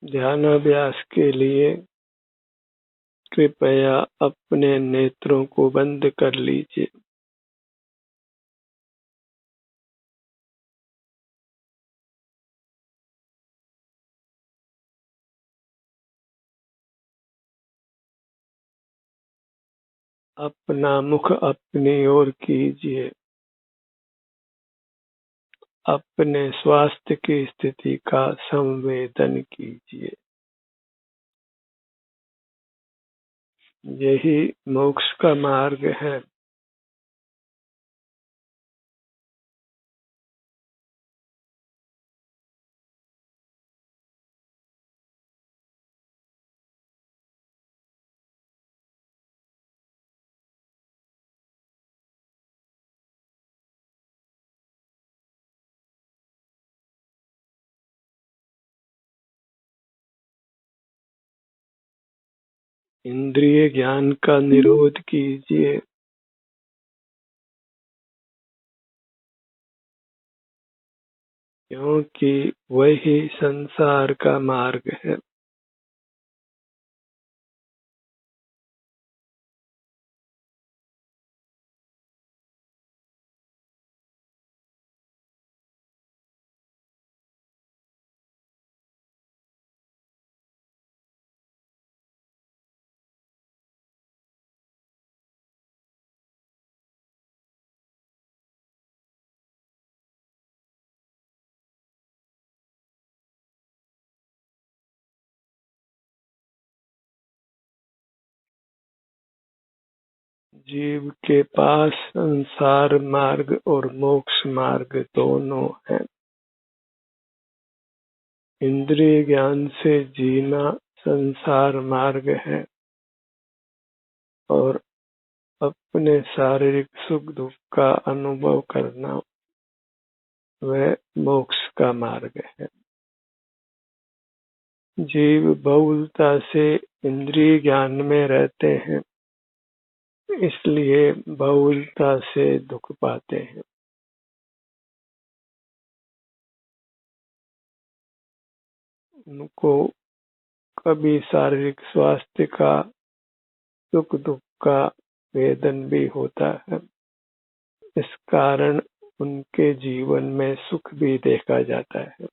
ध्यानाभ्यास के लिए कृपया अपने नेत्रों को बंद कर लीजिए। अपना मुख अपनी ओर कीजिए। अपने स्वास्थ्य की स्थिति का संवेदन कीजिए। यही मोक्ष का मार्ग है। इंद्रिय ज्ञान का निरोध कीजिए। क्योंकि वही संसार का मार्ग है। जीव के पास संसार मार्ग और मोक्ष मार्ग दोनों हैं। इंद्रिय ज्ञान से जीना संसार मार्ग है और अपने शारीरिक सुख दुख का अनुभव करना वह मोक्ष का मार्ग है। जीव बहुलता से इंद्रिय ज्ञान में रहते हैं, इसलिए बहुलता से दुख पाते हैं। उनको कभी शारीरिक स्वास्थ्य का सुख दुख का वेदन भी होता है। इस कारण उनके जीवन में सुख भी देखा जाता है।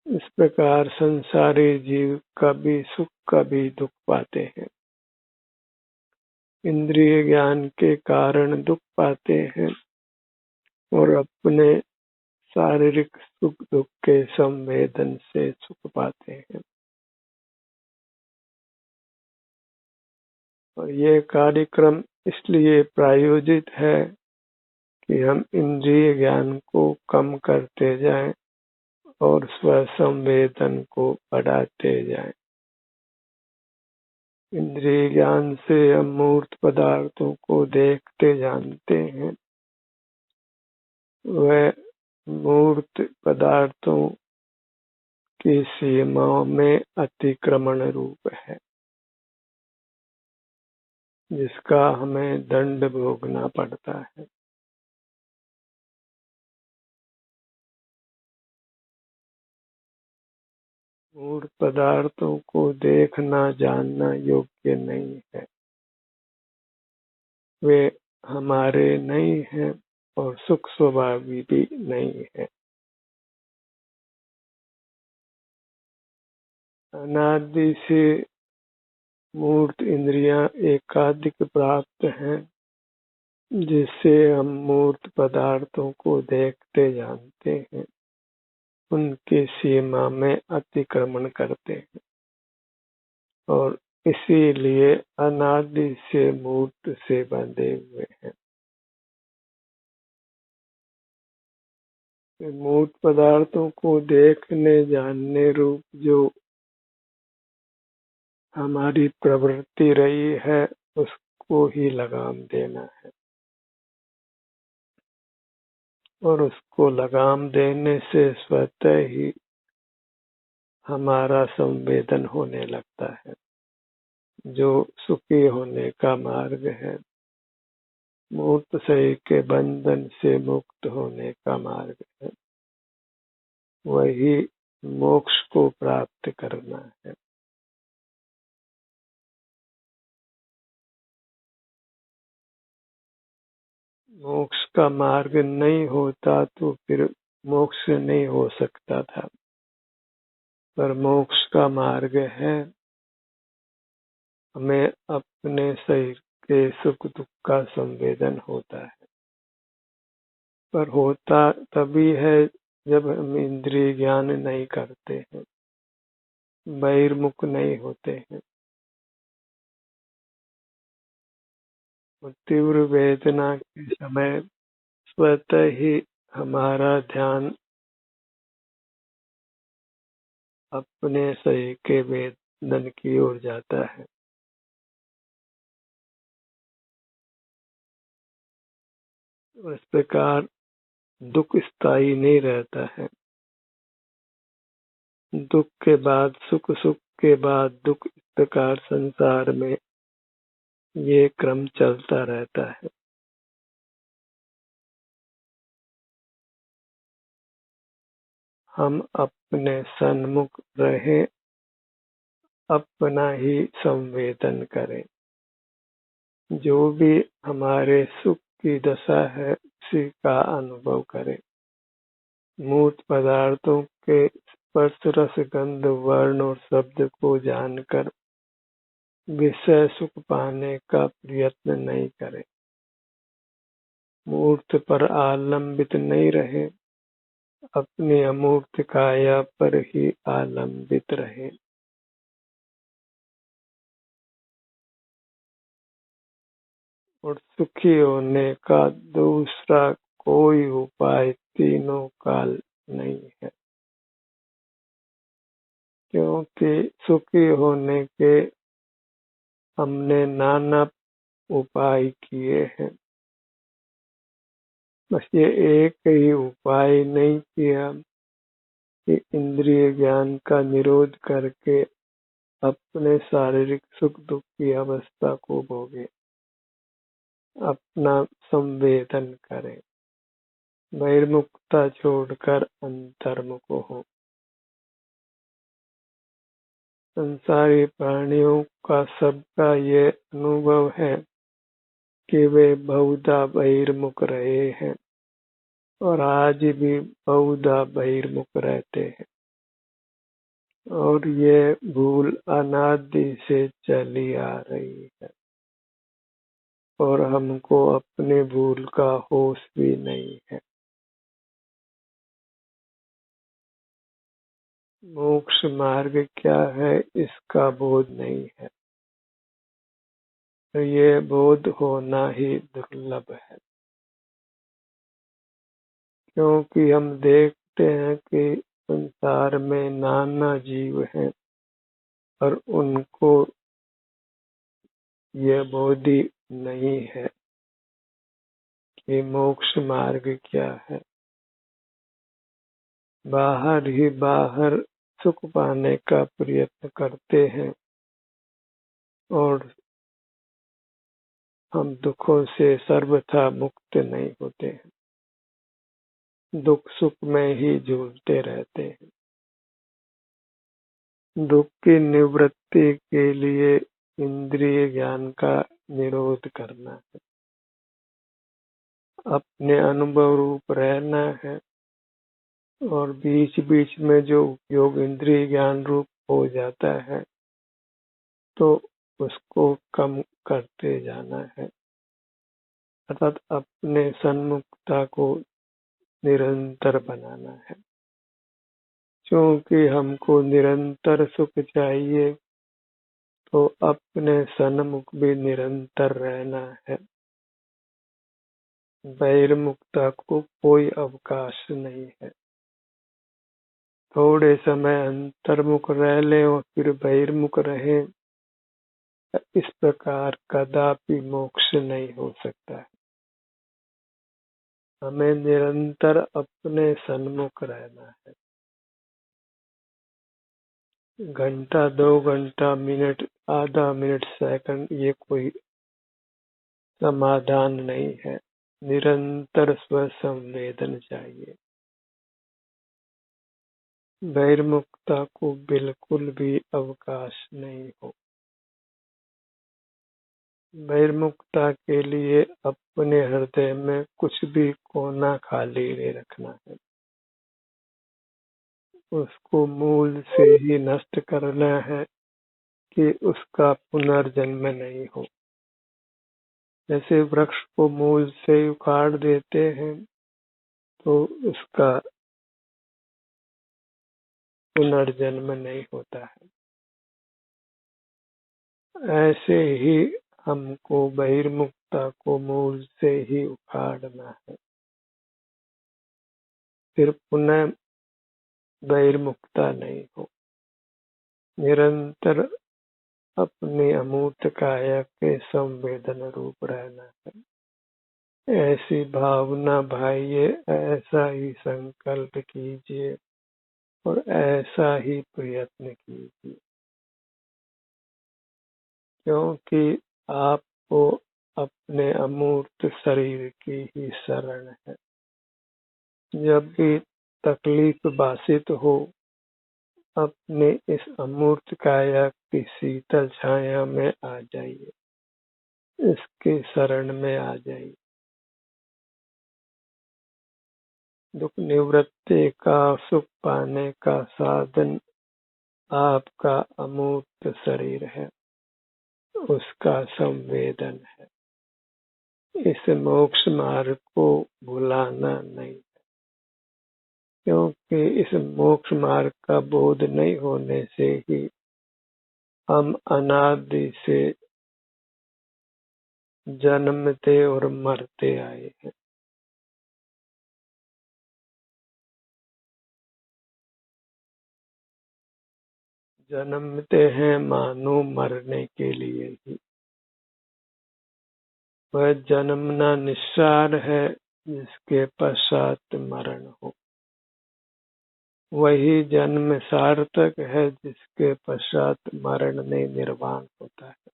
इस प्रकार संसारी जीव कभी सुख कभी दुख पाते हैं। इंद्रिय ज्ञान के कारण दुख पाते हैं और अपने शारीरिक सुख दुख के संवेदन से सुख पाते हैं। और ये कार्यक्रम इसलिए प्रायोजित है कि हम इंद्रिय ज्ञान को कम करते जाएं और स्व संवेदन को बढ़ाते जाएं। इंद्रिय ज्ञान से हम मूर्त पदार्थों को देखते जानते हैं। वह मूर्त पदार्थों की सीमाओं में अतिक्रमण रूप है, जिसका हमें दंड भोगना पड़ता है। मूर्त पदार्थों को देखना जानना योग्य नहीं है। वे हमारे नहीं हैं और सुख स्वभावी भी नहीं है। अनादि से मूर्त इंद्रियां एकाधिक प्राप्त हैं, जिससे हम मूर्त पदार्थों को देखते जानते हैं, उनकी सीमा में अतिक्रमण करते हैं और इसीलिए अनादि से मूर्त से बंधे हुए हैं। मूर्त पदार्थों को देखने जानने रूप जो हमारी प्रवृत्ति रही है, उसको ही लगाम देना है और उसको लगाम देने से स्वतः ही हमारा संवेदन होने लगता है, जो सुखी होने का मार्ग है। मूर्त शरीर के बंधन से मुक्त होने का मार्ग है। वही मोक्ष को प्राप्त करना है। मोक्ष का मार्ग नहीं होता तो फिर मोक्ष नहीं हो सकता था, पर मोक्ष का मार्ग है। हमें अपने शरीर के सुख दुख का संवेदन होता है, पर होता तभी है जब हम इंद्रिय ज्ञान नहीं करते हैं, बहिर्मुख नहीं होते हैं। तीव्र वेदना के समय स्वतः ही हमारा ध्यान अपने शरीर के वेदन की ओर जाता है। इस प्रकार दुख स्थायी नहीं रहता है। दुख के बाद सुख, सुख के बाद दुख, इस प्रकार संसार में ये क्रम चलता रहता है। हम अपने सन्मुख रहे, अपना ही संवेदन करें। जो भी हमारे सुख की दशा है उसी का अनुभव करें। मूर्त पदार्थों के स्पर्श, रस, गंध, वर्ण और शब्द को जानकर विषय सुख पाने का प्रयत्न नहीं करें। मूर्त पर आलंबित नहीं रहे, अपनी अमूर्त काया पर ही आलंबित रहे। और सुखी होने का दूसरा कोई उपाय तीनों काल नहीं है, क्योंकि सुखी होने के हमने नाना उपाय किए हैं। बस ये एक ही उपाय नहीं किया कि इंद्रिय ज्ञान का निरोध करके अपने शारीरिक सुख दुख की अवस्था को भोगे, अपना संवेदन करें, बहिर्मुखता छोड़कर अंतर्मुख हो। संसारी प्राणियों का सबका ये अनुभव है कि वे बहुधा बहिर्मुख रहे हैं और आज भी बहुधा बहिर्मुख रहते हैं, और ये भूल अनादि से चली आ रही है और हमको अपने भूल का होश भी नहीं है। मोक्ष मार्ग क्या है इसका बोध नहीं है, तो ये बोध होना ही दुर्लभ है। क्योंकि हम देखते हैं कि संसार में नाना जीव हैं और उनको ये बोधि नहीं है कि मोक्ष मार्ग क्या है। बाहर ही बाहर सुख पाने का प्रयत्न करते हैं और हम दुखों से सर्वथा मुक्त नहीं होते हैं, दुख सुख में ही झूलते रहते हैं। दुख की निवृत्ति के लिए इंद्रिय ज्ञान का निरोध करना है, अपने अनुभव रूप रहना है, और बीच बीच में जो उपयोग इंद्रिय ज्ञान रूप हो जाता है तो उसको कम करते जाना है, अर्थात अपने सन्मुखता को निरंतर बनाना है। क्योंकि हमको निरंतर सुख चाहिए तो अपने सन्मुख भी निरंतर रहना है, बहिर्मुखता को कोई अवकाश नहीं है। थोड़े समय अंतर्मुख रह ले और फिर बहिर्मुख रहे, इस प्रकार कदापि मोक्ष नहीं हो सकता है। हमें निरंतर अपने सन्मुख रहना है। घंटा, 2 घंटा, मिनट, आधा मिनट, सेकंड, ये कोई समाधान नहीं है। निरंतर स्व संवेदन चाहिए। बहिर्मुखता को बिल्कुल भी अवकाश नहीं हो। बहिर्मुखता के लिए अपने हृदय में कुछ भी कोना खाली नहीं रखना है, उसको मूल से ही नष्ट करना है कि उसका पुनर्जन्म नहीं हो। जैसे वृक्ष को मूल से उखाड़ देते हैं तो उसका पुनर्जन्म नहीं होता है, ऐसे ही हमको बहिर्मुखता को मूल से ही उखाड़ना है, फिर पुनः बहिर्मुखता नहीं हो। निरंतर अपने अमूर्त काया के संवेदन रूप रहना है। ऐसी भावना भाइये, ऐसा ही संकल्प कीजिए और ऐसा ही प्रयत्न कीजिए, क्योंकि आपको अपने अमूर्त शरीर की ही शरण है। जब भी तकलीफ बासित हो, अपने इस अमूर्त काया की शीतल छाया में आ जाइए, इसके शरण में आ जाइए। दुख निवृत्ति का, सुख पाने का साधन आपका अमूर्त शरीर है, उसका संवेदन है। इस मोक्ष मार्ग को भुलाना नहीं, क्योंकि इस मोक्ष मार्ग का बोध नहीं होने से ही हम अनादि से जन्मते और मरते आए हैं। जन्मते हैं मानो मरने के लिए ही। वह जन्मना निस्सार है जिसके पश्चात मरण हो, वही जन्म सार्थक है जिसके पश्चात मरण में निर्वाण होता है।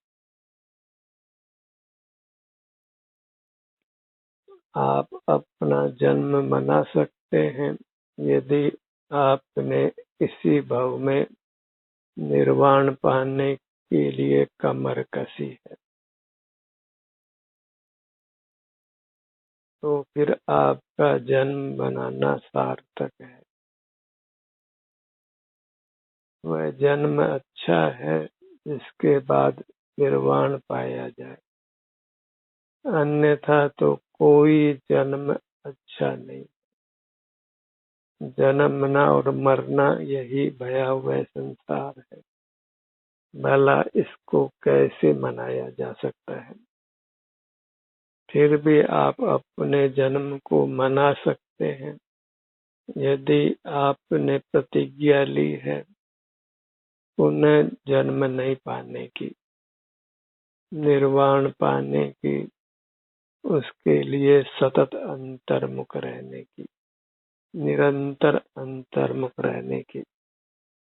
आप अपना जन्म मना सकते हैं यदि आपने इसी भव में निर्वाण पाने के लिए कमर कसी है, तो फिर आपका जन्म बनाना सार्थक है। वह जन्म अच्छा है जिसके बाद निर्वाण पाया जाए, अन्यथा तो कोई जन्म अच्छा नहीं। जन्मना और मरना यही भयावह संसार है, भला इसको कैसे मनाया जा सकता है। फिर भी आप अपने जन्म को मना सकते हैं यदि आपने प्रतिज्ञा ली है पुनः जन्म नहीं पाने की, निर्वाण पाने की, उसके लिए सतत अंतर्मुख रहने की, निरंतर अंतर्मुख रहने की,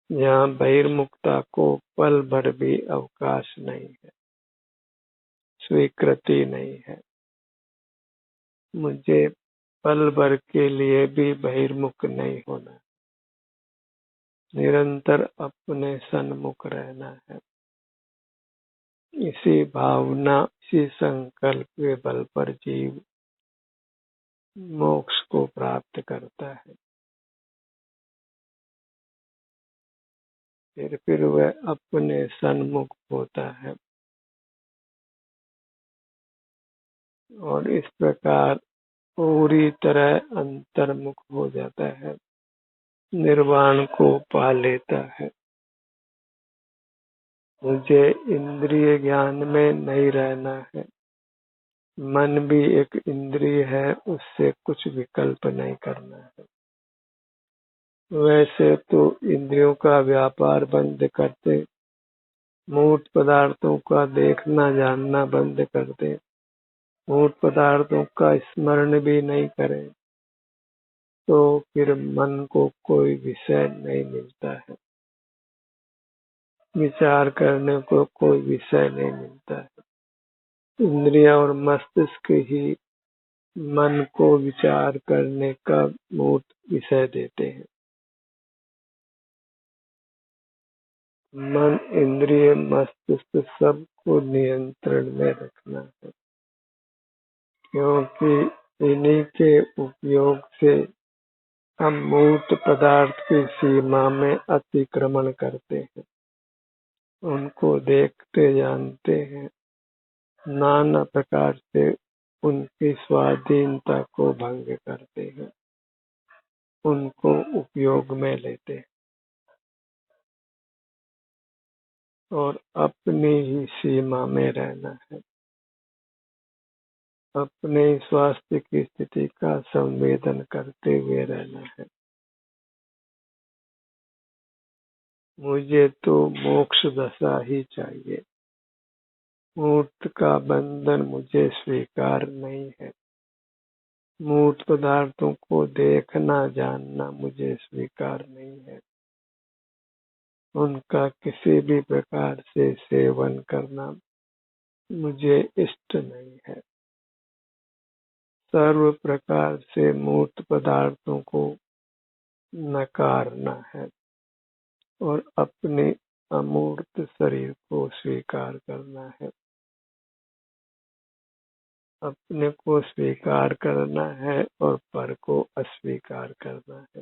जहाँ बहिर्मुखता को पल भर भी अवकाश नहीं है, स्वीकृति नहीं है। मुझे पल भर के लिए भी बहिर्मुख नहीं होना, निरंतर अपने सन्मुख रहना है। इसी भावना, इसी संकल्प के बल पर जीव मोक्ष को प्राप्त करता है। फिर वह अपने सन्मुख होता है और इस प्रकार पूरी तरह अंतर्मुख हो जाता है, निर्वाण को पा लेता है। मुझे इंद्रिय ज्ञान में नहीं रहना है। मन भी एक इंद्रिय है, उससे कुछ विकल्प नहीं करना है। वैसे तो इंद्रियों का व्यापार बंद करते, मूर्त पदार्थों का देखना जानना बंद कर दे, मूर्त पदार्थों का स्मरण भी नहीं करें, तो फिर मन को कोई विषय नहीं मिलता है, विचार करने को कोई विषय नहीं मिलता है। इंद्रिया और मस्तिष्क ही मन को विचार करने का मूर्त विषय देते हैं। मन, इंद्रिय, मस्तिष्क सबको नियंत्रण में रखना है, क्योंकि इन्हीं के उपयोग से हम मूर्त पदार्थ की सीमा में अतिक्रमण करते हैं, उनको देखते जानते हैं, नाना प्रकार से उनकी स्वाधीनता को भंग करते हैं, उनको उपयोग में लेते हैं और अपनी ही सीमा में रहना है। अपने स्वास्थ्य की स्थिति का संवेदन करते हुए रहना है। मुझे तो मोक्ष दशा ही चाहिए, मूर्त का बंधन मुझे स्वीकार नहीं है, मूर्त पदार्थों को देखना जानना मुझे स्वीकार नहीं है, उनका किसी भी प्रकार से सेवन करना मुझे इष्ट नहीं है। सर्व प्रकार से मूर्त पदार्थों को नकारना है और अपने अमूर्त शरीर को स्वीकार करना है। अपने को स्वीकार करना है और पर को अस्वीकार करना है,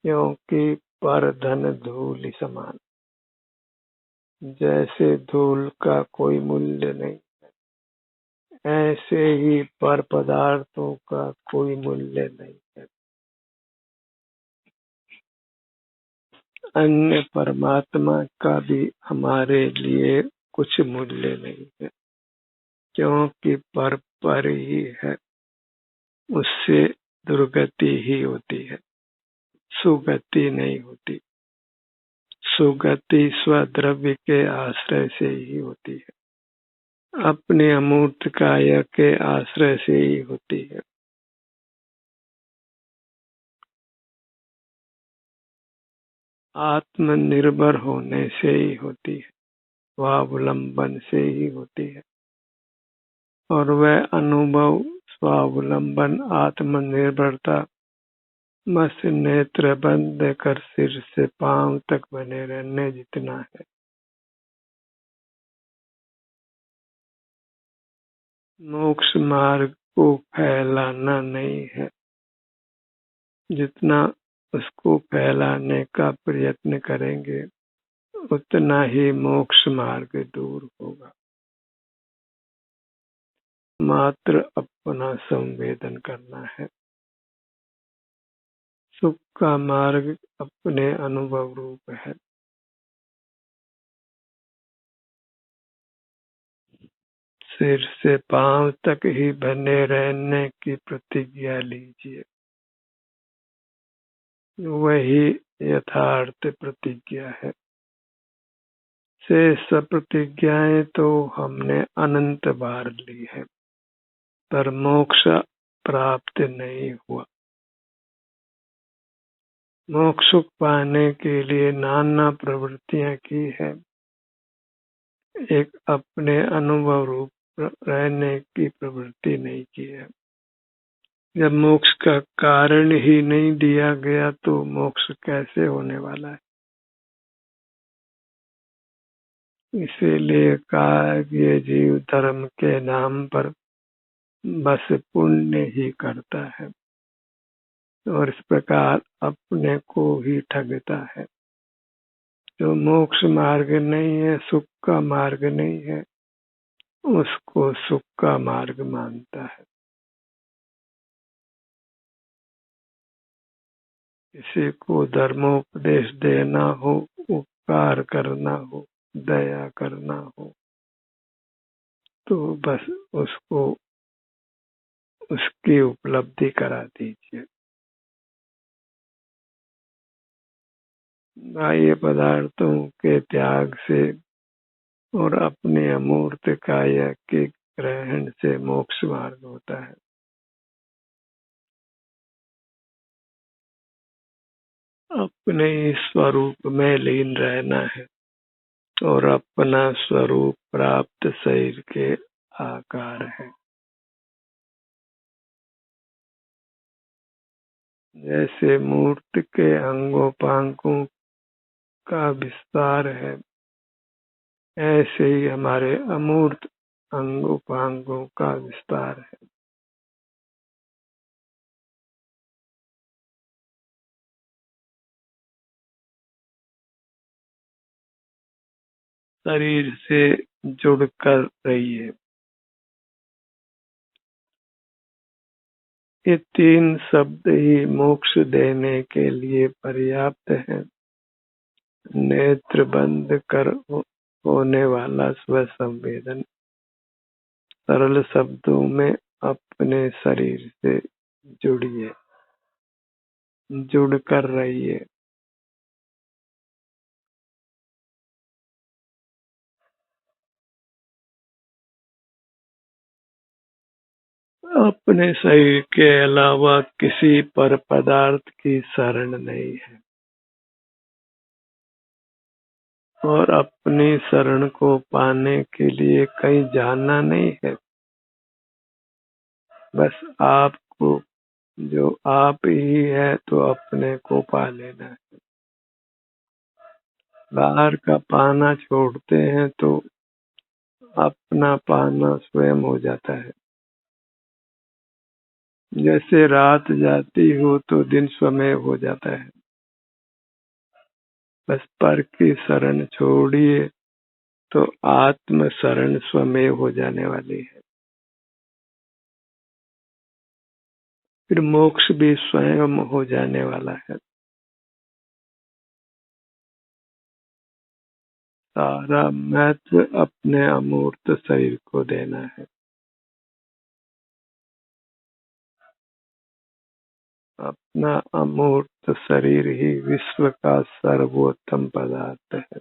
क्योंकि पर धन धूल समान, जैसे धूल का कोई मूल्य नहीं, ऐसे ही पर पदार्थों का कोई मूल्य नहीं है। अन्य परमात्मा का भी हमारे लिए कुछ मूल्य नहीं है, क्योंकि पर ही है, उससे दुर्गति ही होती है, सुगति नहीं होती। सुगति स्वद्रव्य के आश्रय से ही होती है, अपने अमूर्त काया के आश्रय से ही होती है। आत्मनिर्भर होने से ही होती है, स्वावलंबन से ही होती है, और वह अनुभव स्वावलंबन आत्मनिर्भरता बस नेत्र बंद कर सिर से पांव तक बने रहने जितना है। मोक्ष मार्ग को फैलाना नहीं है, जितना उसको फैलाने का प्रयत्न करेंगे उतना ही मोक्ष मार्ग दूर होगा। मात्र अपना संवेदन करना है। सुख का मार्ग अपने अनुभव रूप है। सिर से पांव तक ही बने रहने की प्रतिज्ञा लीजिए, वही यथार्थ प्रतिज्ञा है। शेष सब प्रतिज्ञाएं तो हमने अनंत बार ली है, पर मोक्ष प्राप्त नहीं हुआ। मोक्ष पाने के लिए नाना प्रवृत्तियां की है, एक अपने अनुभव रूप रहने की प्रवृत्ति नहीं की है। जब मोक्ष का कारण ही नहीं दिया गया तो मोक्ष कैसे होने वाला है? इसीलिए कहा ये जीव धर्म के नाम पर बस पुण्य ही करता है और इस प्रकार अपने को ही ठगता है। जो मोक्ष मार्ग नहीं है, सुख का मार्ग नहीं है, उसको सुख का मार्ग मानता है। किसी को धर्मोपदेश देना हो, उपकार करना हो, दया करना हो, तो बस उसको उसकी उपलब्धि करा दीजिए। बाह्य पदार्थों के त्याग से और अपने अमूर्त काया के ग्रहण से मोक्ष मार्ग होता है। अपने स्वरूप में लीन रहना है और अपना स्वरूप प्राप्त शरीर के आकार है। जैसे मूर्ति के अंगोपांगों का विस्तार है, ऐसे ही हमारे अमूर्त अंग उपांगों का विस्तार है। शरीर से जुड़कर रहिए। ये 3 शब्द ही मोक्ष देने के लिए पर्याप्त हैं। नेत्र बंद कर होने वाला स्वसंवेदन। सरल शब्दों में अपने शरीर से जुड़िए, जुड़कर रहिए। अपने शरीर के अलावा किसी पर पदार्थ की शरण नहीं है और अपनी शरण को पाने के लिए कहीं जाना नहीं है। बस आपको, जो आप ही है, तो अपने को पा लेना है। बाहर का पाना छोड़ते हैं तो अपना पाना स्वयं हो जाता है। जैसे रात जाती हो तो दिन स्वयं हो जाता है। बस पर की शरण छोड़िए तो आत्म शरण स्वयं हो जाने वाली है। फिर मोक्ष भी स्वयं हो जाने वाला है। सारा महत्व अपने अमूर्त शरीर को देना है। अपना अमूर्त शरीर ही विश्व का सर्वोत्तम पदार्थ है।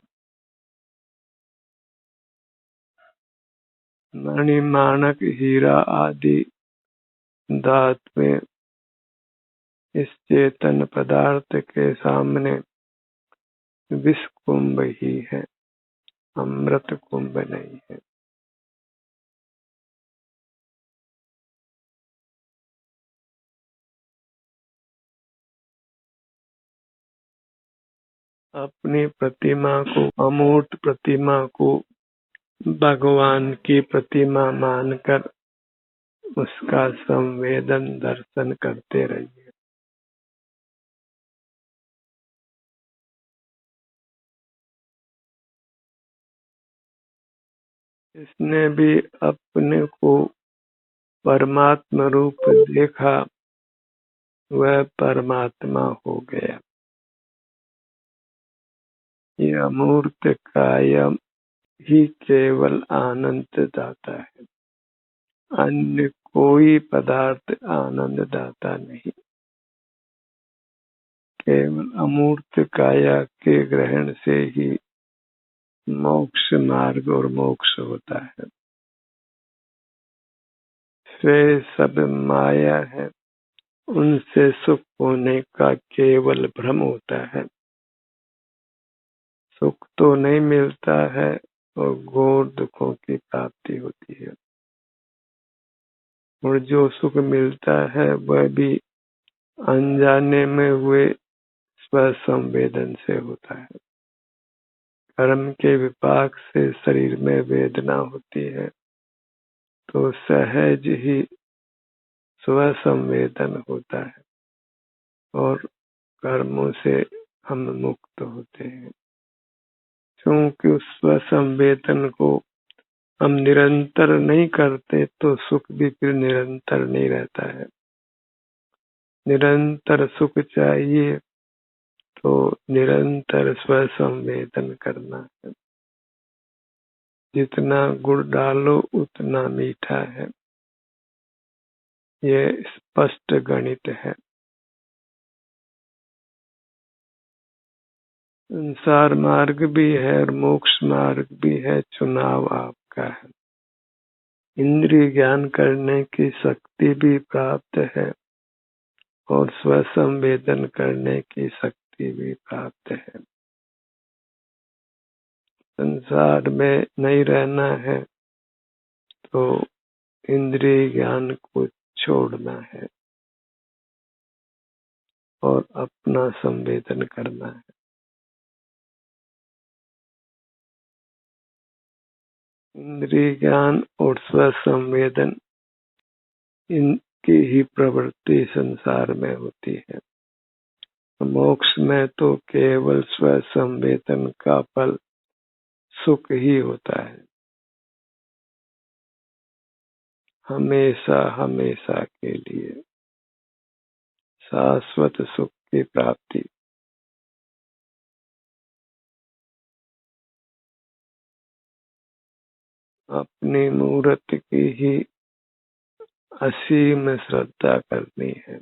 मणि माणक हीरा आदि धातुएं इस चेतन पदार्थ के सामने विष कुंभ ही है, अमृत कुंभ नहीं है। अपनी प्रतिमा को, अमूर्त प्रतिमा को भगवान की प्रतिमा मानकर उसका संवेदन दर्शन करते रहिए। इसने भी अपने को परमात्मा रूप देखा, वह परमात्मा हो गया। ये अमूर्त कायम ही केवल आनंद दाता है। अन्य कोई पदार्थ आनंद दाता नहीं। केवल अमूर्त काया के ग्रहण से ही मोक्ष मार्ग और मोक्ष होता है। वे सब माया है, उनसे सुख होने का केवल भ्रम होता है। सुख तो नहीं मिलता है और घोर दुखों की प्राप्ति होती है। और जो सुख मिलता है वह भी अनजाने में हुए स्वसंवेदन से होता है। कर्म के विपाक से शरीर में वेदना होती है तो सहज ही स्वसंवेदन होता है और कर्मों से हम मुक्त होते हैं। क्योंकि उस स्वसंवेदन को हम निरंतर नहीं करते तो सुख भी फिर निरंतर नहीं रहता है। निरंतर सुख चाहिए तो निरंतर स्वसंवेदन करना है। जितना गुड़ डालो उतना मीठा है, ये स्पष्ट गणित है। संसार मार्ग भी है और मोक्ष मार्ग भी है, चुनाव आपका है। इंद्रिय ज्ञान करने की शक्ति भी प्राप्त है और स्वसंवेदन करने की शक्ति भी प्राप्त है। संसार में नहीं रहना है तो इंद्रिय ज्ञान को छोड़ना है और अपना संवेदन करना है। इंद्रिय ज्ञान और स्व संवेदन, इनकी ही प्रवृत्ति संसार में होती है। मोक्ष में तो केवल स्व संवेदन का फल सुख ही होता है, हमेशा हमेशा के लिए शाश्वत सुख की प्राप्ति। अपनी मूर्त की ही असीम श्रद्धा करनी है,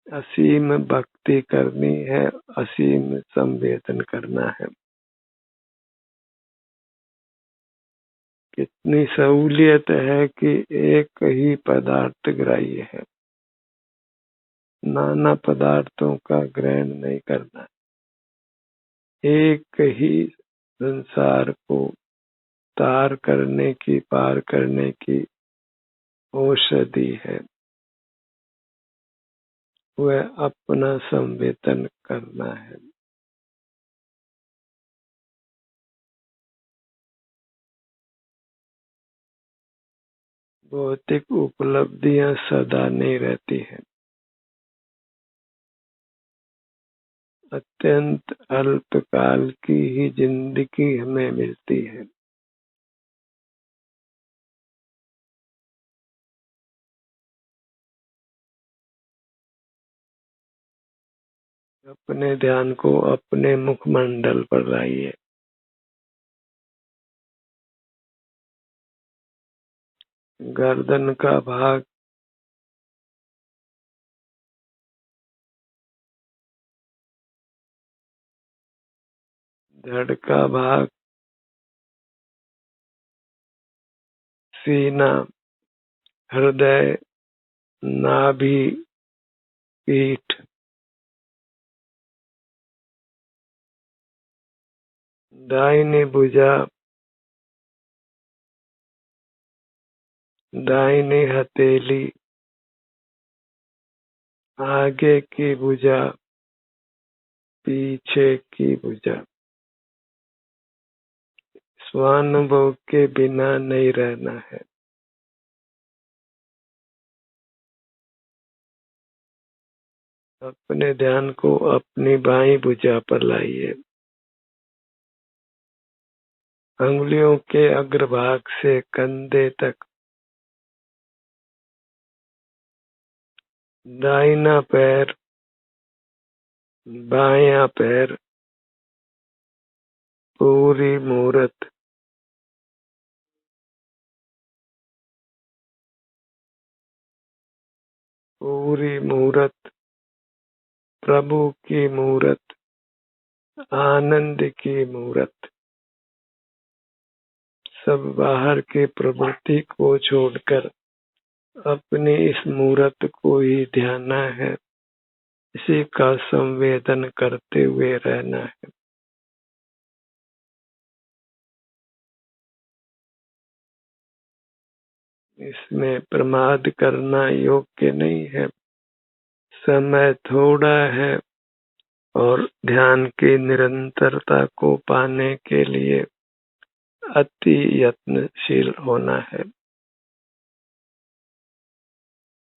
असीम भक्ति करनी है, असीम संवेदन करना है। कितनी सहूलियत है कि एक ही पदार्थ ग्राह्य है, नाना पदार्थों का ग्रहण नहीं करना। एक ही संसार को तार करने की, पार करने की औषधि है, वह अपना संवेदन करना है। भौतिक उपलब्धियां सदा नहीं रहती हैं, अत्यंत अल्पकाल की ही जिंदगी हमें मिलती है। अपने ध्यान को अपने मुखमंडल पर लाइए। गर्दन का भाग धड़ का भाग, सीना, हृदय, नाभि, पीठ, दाहिनी भुजा, दाहिनी हथेली, आगे की भुजा, पीछे की भुजा। स्वानुभव के बिना नहीं रहना है। अपने ध्यान को अपनी बाईं भुजा पर लाइए। अंगुलियों के अग्रभाग से कंधे तक दाहिना पैर, बायां पैर, पूरी मूरत, पूरी मूरत प्रभु की मूरत, आनंद की मूरत। सब बाहर की प्रवृत्ति को छोड़कर अपनी इस मूरत को ही ध्याना है, इसी का संवेदन करते हुए रहना है। इसमें प्रमाद करना योग्य नहीं है। समय थोड़ा है और ध्यान की निरंतरता को पाने के लिए अति यत्नशील होना है।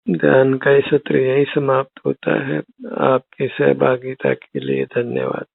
ध्यान का सत्र यही समाप्त होता है। आपकी सहभागिता के लिए धन्यवाद।